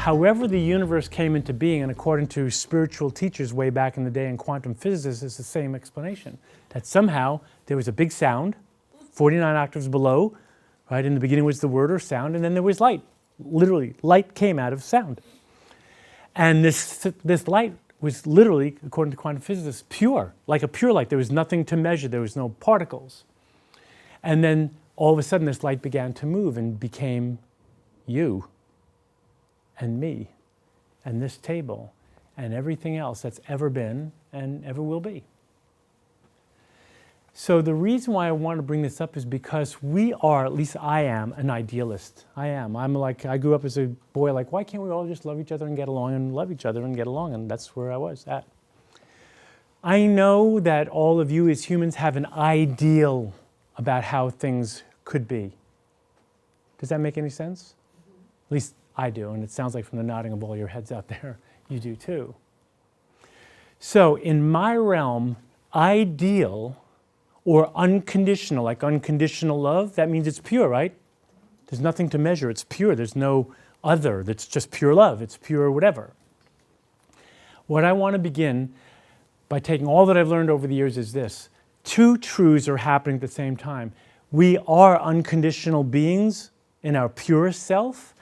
However the universe came into being, and according to spiritual teachers way back in the day and quantum physicists, is the same explanation. That somehow there was a big sound, 49 octaves below, right? In the beginning was the word or sound, and then there was light. Literally, light came out of sound. And this light was literally, according to quantum physicists, pure, like a pure light. There was nothing to measure. There was no particles. And then all of a sudden this light began to move and became you and me and this table and everything else that's ever been and ever will be. So the reason why I want to bring this up is because we are, at least I am, an idealist. I am. I grew up as a boy like, why can't we all just love each other and get along and love each other and get along? And that's where I was at. I know that all of you as humans have an ideal about how things could be. Does that make any sense? At least I do, and it sounds like from the nodding of all your heads out there, you do too. So in my realm, ideal or unconditional, like unconditional love, that means it's pure, right? There's nothing to measure, it's pure. There's no other, that's just pure love, it's pure whatever. What I want to begin by taking all that I've learned over the years is this. Two truths are happening at the same time. We are unconditional beings in our purest self,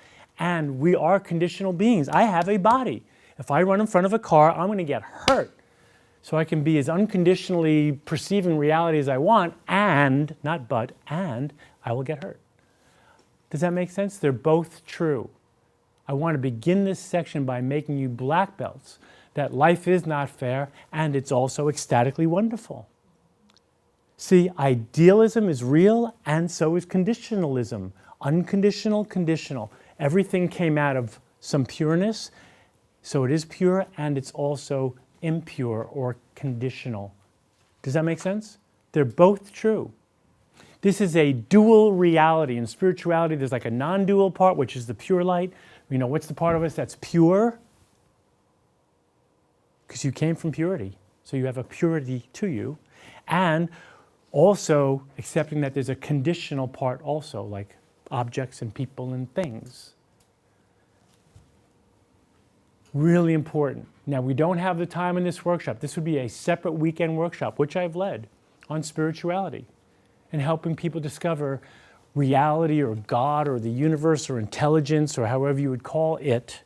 and we are conditional beings. I have a body. If I run in front of a car, I'm going to get hurt. So I can be as unconditionally perceiving reality as I want, and, not but, and I will get hurt. Does that make sense? They're both true. I want to begin this section by making you black belts that life is not fair and it's also ecstatically wonderful. See, idealism is real and so is conditionalism. Unconditional, conditional. Everything came out of some pureness, so it is pure and it's also impure or conditional. Does that make sense? They're both true. This is a dual reality. In spirituality, there's like a non-dual part, which is the pure light. You know, what's the part of us that's pure? Because you came from purity. So you have a purity to you. And also accepting that there's a conditional part also, like objects and people and things. Really important. Now, we don't have the time in this workshop. This would be a separate weekend workshop, which I've led, on spirituality and helping people discover reality or God or the universe or intelligence or however you would call it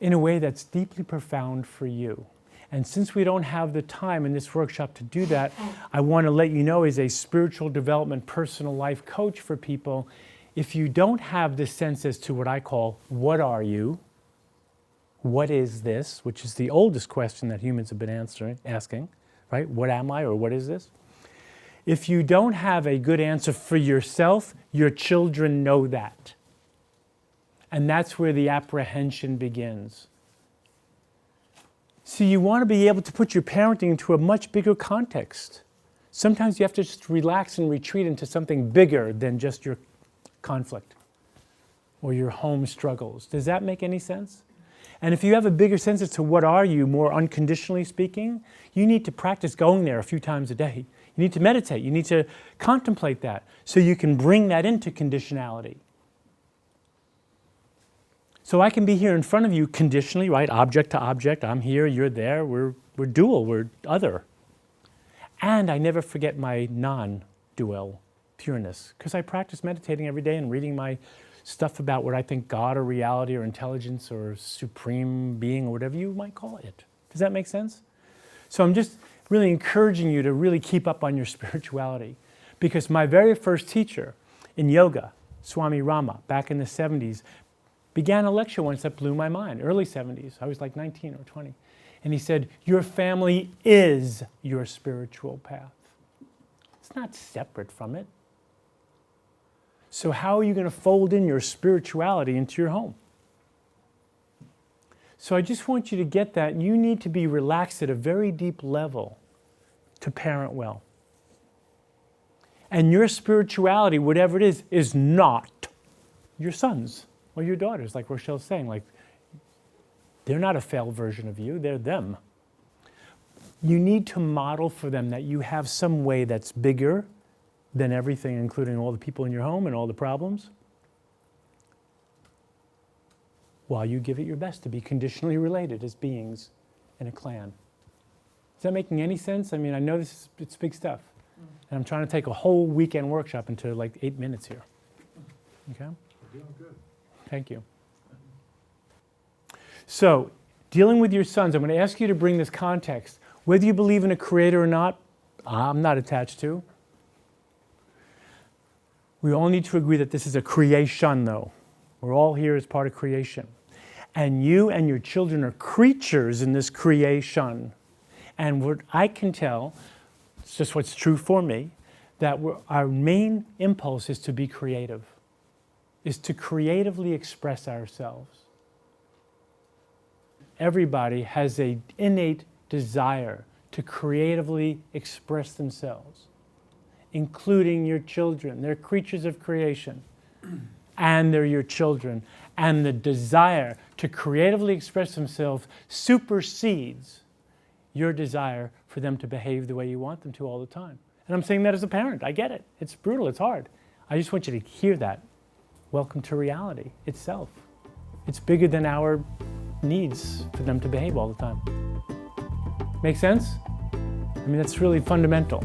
in a way that's deeply profound for you. And since we don't have the time in this workshop to do that, I want to let you know as a spiritual development personal life coach for people, if you don't have this sense as to what I call, what are you? What is this? Which is the oldest question that humans have been asking, right? What am I or what is this? If you don't have a good answer for yourself, your children know that. And that's where the apprehension begins. So you want to be able to put your parenting into a much bigger context. Sometimes you have to just relax and retreat into something bigger than just your conflict or your home struggles. Does that make any sense? And if you have a bigger sense as to what are you, more unconditionally speaking, you need to practice going there a few times a day. You need to meditate. You need to contemplate that so you can bring that into conditionality. So I can be here in front of you conditionally, right? Object to object. I'm here, you're there. We're dual, we're other. And I never forget my non-dual pureness because I practice meditating every day and reading my stuff about what I think God or reality or intelligence or supreme being or whatever you might call it. Does that make sense? So I'm just really encouraging you to really keep up on your spirituality because my very first teacher in yoga, Swami Rama, back in the 70s, began a lecture once that blew my mind, early 70s. I was like 19 or 20. And he said, your family is your spiritual path. It's not separate from it. So how are you going to fold in your spirituality into your home? So I just want you to get that. You need to be relaxed at a very deep level to parent well. And your spirituality, whatever it is not your sons or your daughters, like Rochelle's saying. Like, they're not a failed version of you, they're them. You need to model for them that you have some way that's bigger than everything, including all the people in your home and all the problems. while you give it your best to be conditionally related as beings in a clan. Is that making any sense? I mean, I know it's big stuff. And I'm trying to take a whole weekend workshop into like 8 minutes here. Okay? You're doing good. Thank you. So, dealing with your sons, I'm going to ask you to bring this context. Whether you believe in a creator or not, I'm not attached to. We all need to agree that this is a creation, though. We're all here as part of creation. And you and your children are creatures in this creation. And what I can tell, it's just what's true for me, that our main impulse is to be creative, is to creatively express ourselves. Everybody has an innate desire to creatively express themselves, including your children. They're creatures of creation, and they're your children. And the desire to creatively express themselves supersedes your desire for them to behave the way you want them to all the time. And I'm saying that as a parent. I get it. It's brutal. It's hard. I just want you to hear that. Welcome to reality itself. It's bigger than our needs for them to behave all the time. Make sense? I mean, that's really fundamental.